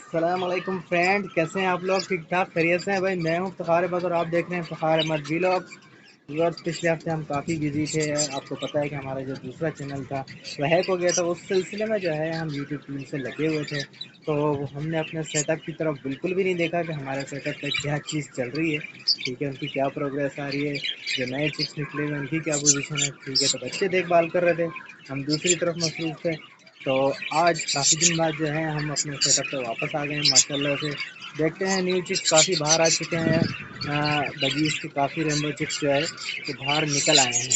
अस्सलामुअलैकुम फ्रेंड, कैसे हैं आप लोग? ठीक ठाक खैरियत से हैं भाई। मैं हूं फ़खार अहमद और आप देख रहे हैं फ़खार अहमद व्लॉग्स। व्यूअर्स, पिछले हफ्ते हम काफ़ी बिजी थे। आपको पता है कि हमारा जो दूसरा चैनल था वह हैक हो गया था। उस सिलसिले में जो है हम यूट्यूब टीम से लगे हुए थे, तो हमने अपने सेटअप की तरफ बिल्कुल भी नहीं देखा कि हमारे सेटअप पे क्या चीज़ चल रही है। ठीक है, उनकी क्या प्रोग्रेस आ रही है, जो नए चिक्स निकले हुए उनकी क्या पोजीशन है। ठीक है, तो बच्चे देखभाल कर रहे थे, हम दूसरी तरफ मसरूफ़ थे। तो आज काफ़ी दिन बाद जो है हम अपने सेटअप पे वापस आ गए हैं माशाल्लाह से। देखते हैं न्यू चिक्स काफ़ी बाहर आ चुके हैं। बजीज के काफ़ी रेनबो चिक्स जो है वो बाहर निकल आए हैं।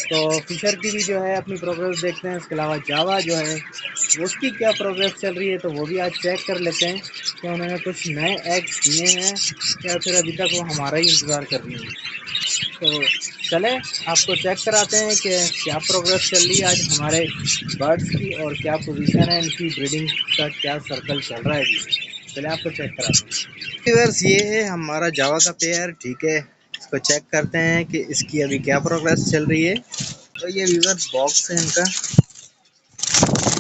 तो फिशर की भी जो है अपनी प्रोग्रेस देखते हैं। इसके अलावा जावा जो है उसकी क्या प्रोग्रेस चल रही है, तो वो भी आज चेक कर लेते हैं कि उन्होंने कुछ नए एग्स दिए हैं या फिर अभी तक वो हमारा ही इंतज़ार कर रही हैं। तो चले आपको चेक कराते हैं कि क्या प्रोग्रेस चल रही है आज हमारे बर्ड्स की और क्या पोजीशन है इनकी, ब्रीडिंग का क्या सर्कल चल रहा है अभी। चले आपको चेक कराते हैं। व्यूअर्स, ये है हमारा जावा का पेयर। ठीक है, इसको चेक करते हैं कि इसकी अभी क्या प्रोग्रेस चल रही है। तो ये व्यूअर्स बॉक्स है इनका।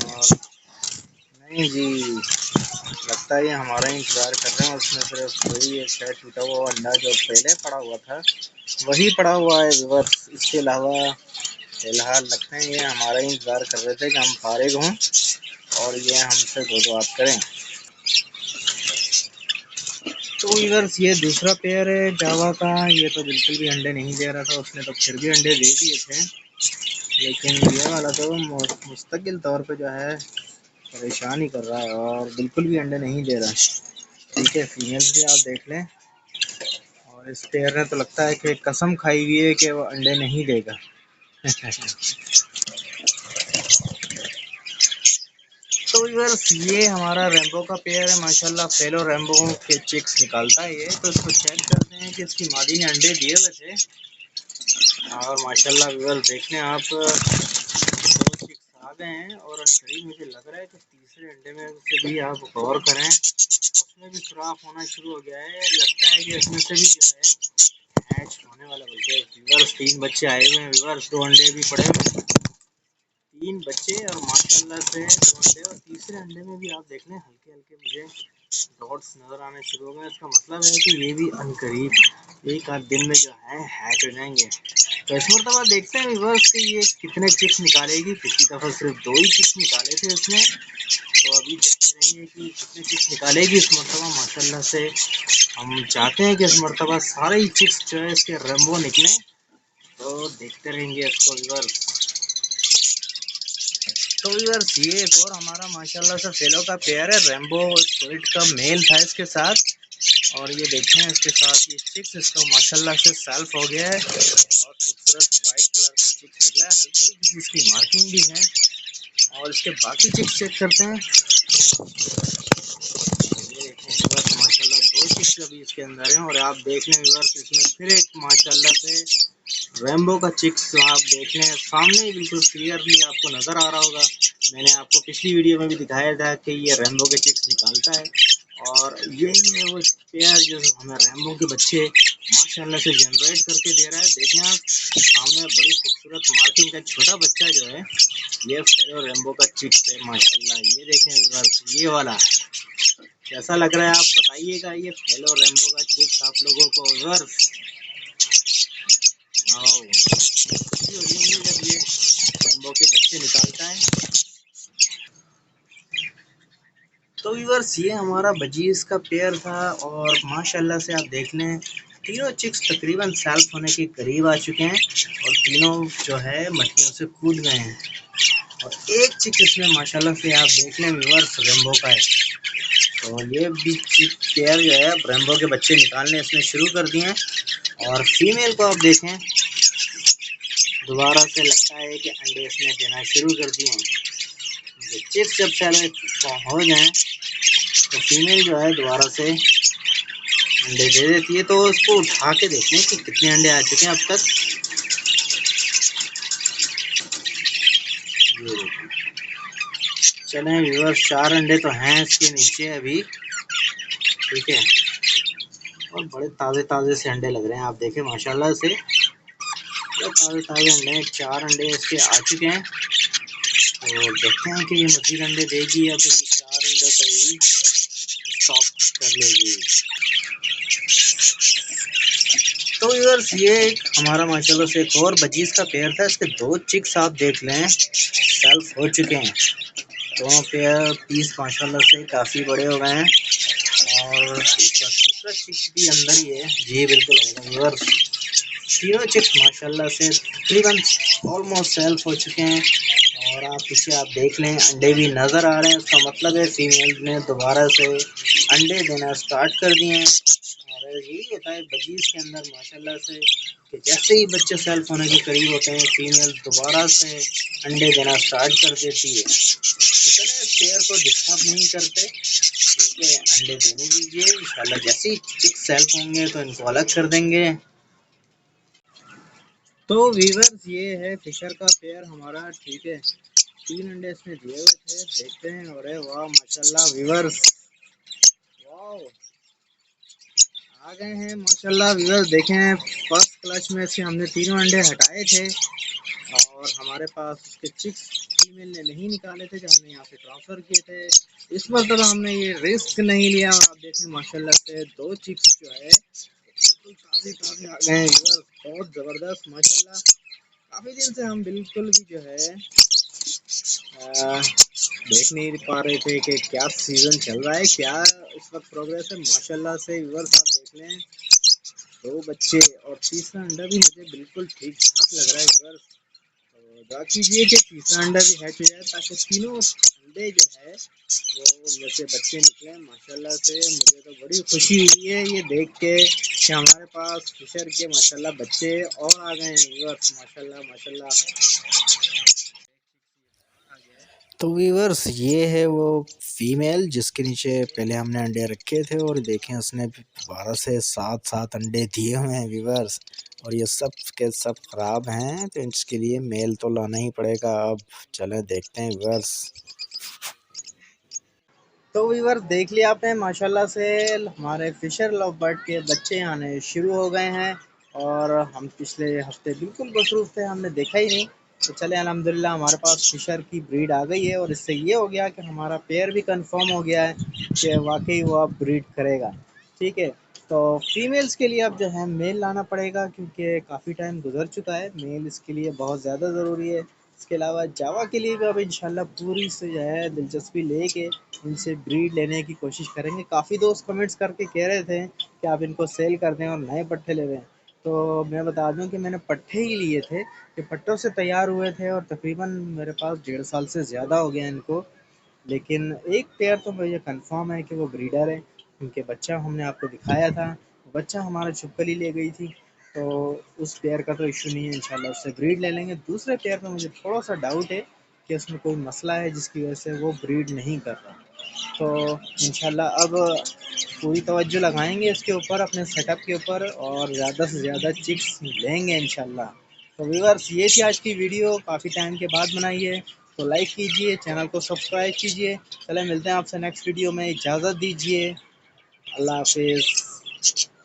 और नहीं जी, लगता है ये हमारा इंतज़ार कर रहे हैं। उसमें सिर्फ वही एक शायद टूटा हुआ अंडा जो पहले पड़ा हुआ था वही पड़ा हुआ है व्यूअर्स। इसके अलावा फिलहाल लगता है ये हमारा ही इंतज़ार कर रहे थे कि हम फारिग हों और ये हमसे दो बात करें। तो व्यूअर्स, ये दूसरा पेयर है जावा का। ये तो बिल्कुल भी अंडे नहीं दे रहा था, उसने तो फिर भी अंडे दे दिए थे। लेकिन ये वाला तो मुस्तकिल तौर पे जो है परेशान ही कर रहा है और बिल्कुल भी अंडे नहीं दे रहा। ठीक है, फीमेल्स भी आप देख लें। और इस पेयर ने तो लगता है कि कसम खाई हुई है कि वो अंडे नहीं देगा। तो व्यूअर्स, ये हमारा रेम्बो का पेयर है माशाल्लाह। फेलो रेम्बो के चिक्स निकालता है ये। तो इसको चेक करते हैं कि इसकी मादी ने अंडे दिए हुए थे। और माशाल्लाह व्यूअर्स देख लें आप, 2 चिक्स आ गए हैं और करीब मुझे लग रहा है कि तीसरे अंडे में से भी आप गौर करें, उसमें भी सुराख होना शुरू हो गया है। लगता है कि इसमें से भी जो है हैच होने वाला। बल्कि व्यूअर्स 3 बच्चे आए हुए हैं व्यूअर्स, 2 अंडे भी पड़े हुए हैं। 3 बच्चे और माशाल्लाह से 2 अंडे। और तीसरे अंडे में भी आप देख लें हल्के हल्के मुझे डॉट्स नज़र आने शुरू हो गए। इसका मतलब है कि ये भी अनकरीब एक आध दिन में जो है हैच हो जाएंगे। तो इस मरतबा देखते हैं व्यूअर्स कि ये कितने चिक्स निकालेगी। पिछली दफ़ा सिर्फ 2 ही चिक्स निकाले थे इसने, तो अभी चेक करेंगे कि कितने चिक्स निकालेगी इस मरतबा। माशाल्लाह से हम चाहते हैं कि इस मरतबा सारे ही चिक्स जो है इसके रेम्बो निकले। तो देखते रहेंगे इसको व्यूअर्स। तो व्यूअर्स, ये एक और हमारा माशाल्लाह से फेलो का पेयर है। रेम्बो स्क्विड का मेल था इसके साथ। और ये देखें इसके साथ ये चिक्स इसका माशाल्लाह से सेल्फ हो गया है। बहुत खूबसूरत वाइट कलर का चिक्स निकला है, हल्की हल्की इसकी मार्किंग भी है। और इसके बाकी चिक्स चेक करते हैं। ये देखें व्यूअर्स, माशाल्लाह 2 चिक्स अभी इसके अंदर हैं। और आप देख लें व्यूअर्स, इसमें फिर एक माशाल्लाह से रेम्बो का चिक्स आप देख लें सामने ही बिल्कुल क्लियरली आपको नज़र आ रहा होगा। मैंने आपको पिछली वीडियो में भी दिखाया था कि ये रेम्बो के चिक्स निकालता है। और यही है वो पेयर जो हमें रेम्बो के बच्चे माशाल्लाह से जनरेट करके दे रहा है। देखें आप सामने बड़ी खूबसूरत मार्किंग का छोटा बच्चा जो है ये फेलो रेम्बो का चिक्स है माशाल्लाह। ये देखें व्यूअर्स, ये वाला कैसा लग रहा है आप बताइएगा। ये फेलो रेम्बो का चिक्स आप लोगों को व्यूअर्स, वाओ, खुशी हो रही है जब ये रेम्बो के बच्चे निकालता है। तो व्यूअर्स, ये हमारा बजीज का पेयर था और माशाल्लाह से आप देख लें तीनों चिक्स तकरीबन सेल्फ होने के करीब आ चुके हैं। और तीनों जो है मट्टियों से कूद गए हैं। और एक चिक इसमें माशाल्लाह से आप देख लें व्यूअर्स रेम्बो का है। तो ये भी चिक पेयर जो है रेम्बो के बच्चे निकालने इसने शुरू कर दिए हैं। और फीमेल को आप देखें दोबारा से लगता है कि अंडे इसने देना शुरू कर दिए हैं। चिक्स जब सेल हो जाएँ तो फीमेल जो है दोबारा से अंडे दे देती है। तो उसको उठा के देख लें कि कितने अंडे आ चुके हैं अब तक। ये चलें व्यूअर्स, 4 अंडे तो हैं इसके नीचे अभी। ठीक है, और बड़े ताज़े ताज़े से अंडे लग रहे हैं। आप देखें माशाल्लाह से ताज़े ताज़े अंडे हैं। 4 अंडे इसके आ चुके हैं। तो देखते हैं कि ये मज़ीद अंडे देगी या फिर 4 अंडे पर ही तो व्यूअर्स ये एक हमारा माशाल्लाह से एक और बजीज का पेयर था, इसके दो चिक्स आप देख लें सेल्फ हो चुके हैं। दोनों पेयर पीस माशाल्लाह से काफ़ी बड़े हो गए हैं और इसका तीसरा चिक्स भी अंदर ही है। जी बिल्कुल है व्यूअर्स, तीनों चिक्स माशाल्लाह से तकरीबन ऑलमोस्ट सेल्फ हो चुके हैं और आप पीछे आप देख लें अंडे भी नज़र आ रहे हैं। उसका मतलब है फीमेल ने दोबारा से अंडे देना स्टार्ट कर दिए हैं। और यही होता है बजीज के अंदर माशाल्लाह से कि जैसे ही बच्चे सेल्फ होने के करीब होते हैं फीमेल दोबारा से अंडे देना स्टार्ट कर देती है। तो चले पेयर को डिस्टर्ब नहीं करते, ठीक है, अंडे देने दीजिए। इंशाल्लाह जैसे ही चिक सेल्फ होंगे तो इनको अलग कर देंगे। तो वीवर्स ये है फिशर का पेयर हमारा, ठीक है, 3 अंडे इसने दिए हुए थे, देखते हैं। अरे वाह माशाल्लाह वीवर्स, वाह आ गए हैं माशाल्लाह वीवर्स। देखें फर्स्ट क्लच में से हमने तीनों अंडे हटाए थे और हमारे पास उसके चिक्स फीमेल ने नहीं निकाले थे जो हमने यहाँ से ट्रांसफ़र किए थे। इस मरतबा हमने ये रिस्क नहीं लिया और आप देखें माशाल्लाह से दो चिक्स जो है बिल्कुल ताज़े ताज़े आ गए हैं व्यूअर्स, बहुत ज़बरदस्त माशाल्लाह। काफ़ी दिन से हम बिल्कुल भी जो है देख नहीं पा रहे थे कि क्या सीज़न चल रहा है, क्या इस वक्त प्रोग्रेस है। माशाल्लाह से व्यूअर्स आप देख लें दो बच्चे और तीसरा अंडा भी मुझे बिल्कुल ठीक ठाक लग रहा है व्यूअर्स। तो दुआ कीजिए कि तीसरा अंडा भी हैच हो जाए ताकि तीनों अंडे जो है वो उनमें से बच्चे निकले माशाल्लाह से। मुझे तो बड़ी खुशी हुई है ये देख के कि हमारे पास फिशर के माशाल्लाह बच्चे और आ गए हैं व्यूअर्स, माशाल्लाह माशाल्लाह। तो व्यूअर्स ये है वो फीमेल जिसके नीचे पहले हमने अंडे रखे थे और देखें उसने दोबारा से 7 अंडे दिए हुए हैं व्यूअर्स। और ये सब के सब ख़राब हैं तो इसके लिए मेल तो लाना ही पड़ेगा। अब चलें देखते हैं व्यूअर्स। तो व्यूअर्स देख लिया आपने माशाल्लाह से हमारे फिशर लव बर्ड के बच्चे आने शुरू हो गए हैं और हम पिछले हफ्ते बिल्कुल मसरूफ़ थे, हमने देखा ही नहीं। तो चले अल्हम्दुलिल्लाह हमारे पास फिशर की ब्रीड आ गई है और इससे ये हो गया कि हमारा पेयर भी कंफर्म हो गया है कि वाकई वो अब ब्रीड करेगा, ठीक है। तो फीमेल्स के लिए अब जो है मेल लाना पड़ेगा क्योंकि काफ़ी टाइम गुजर चुका है, मेल इसके लिए बहुत ज़्यादा ज़रूरी है। इसके अलावा जावा के लिए भी अब इंशाल्लाह पूरी से जो है दिलचस्पी लेके इनसे ब्रीड लेने की कोशिश करेंगे। काफ़ी दोस्त कमेंट्स करके कह रहे थे कि आप इनको सेल कर दें और नए पट्ठे ले लें। तो मैं बता दूं कि मैंने पट्ठे ही लिए थे, कि पट्टों से तैयार हुए थे और तकरीबन मेरे पास 1.5 साल से ज़्यादा हो गया इनको। लेकिन एक पेयर तो मुझे कंफर्म है कि वो ब्रीडर है, उनके बच्चा हमने आपको दिखाया था, बच्चा हमारा छुपकली ले गई थी। तो उस पेयर का तो इशू नहीं है, इंशाल्लाह उससे ब्रीड ले लेंगे। दूसरे पेयर पे मुझे थोड़ा सा डाउट है कि उसमें कोई मसला है जिसकी वजह से वो ब्रीड नहीं कर रहा। तो इंशाल्लाह अब पूरी तवज्जो लगाएंगे इसके ऊपर, अपने सेटअप के ऊपर, और ज़्यादा से ज़्यादा चिक्स लेंगे इंशाल्लाह। तो व्यूअर्स ये थी आज की वीडियो, काफ़ी टाइम के बाद बनाई है। तो लाइक कीजिए, चैनल को सब्सक्राइब कीजिए। चले मिलते हैं आपसे नेक्स्ट वीडियो में, इजाज़त दीजिए, अल्लाह हाफिज़।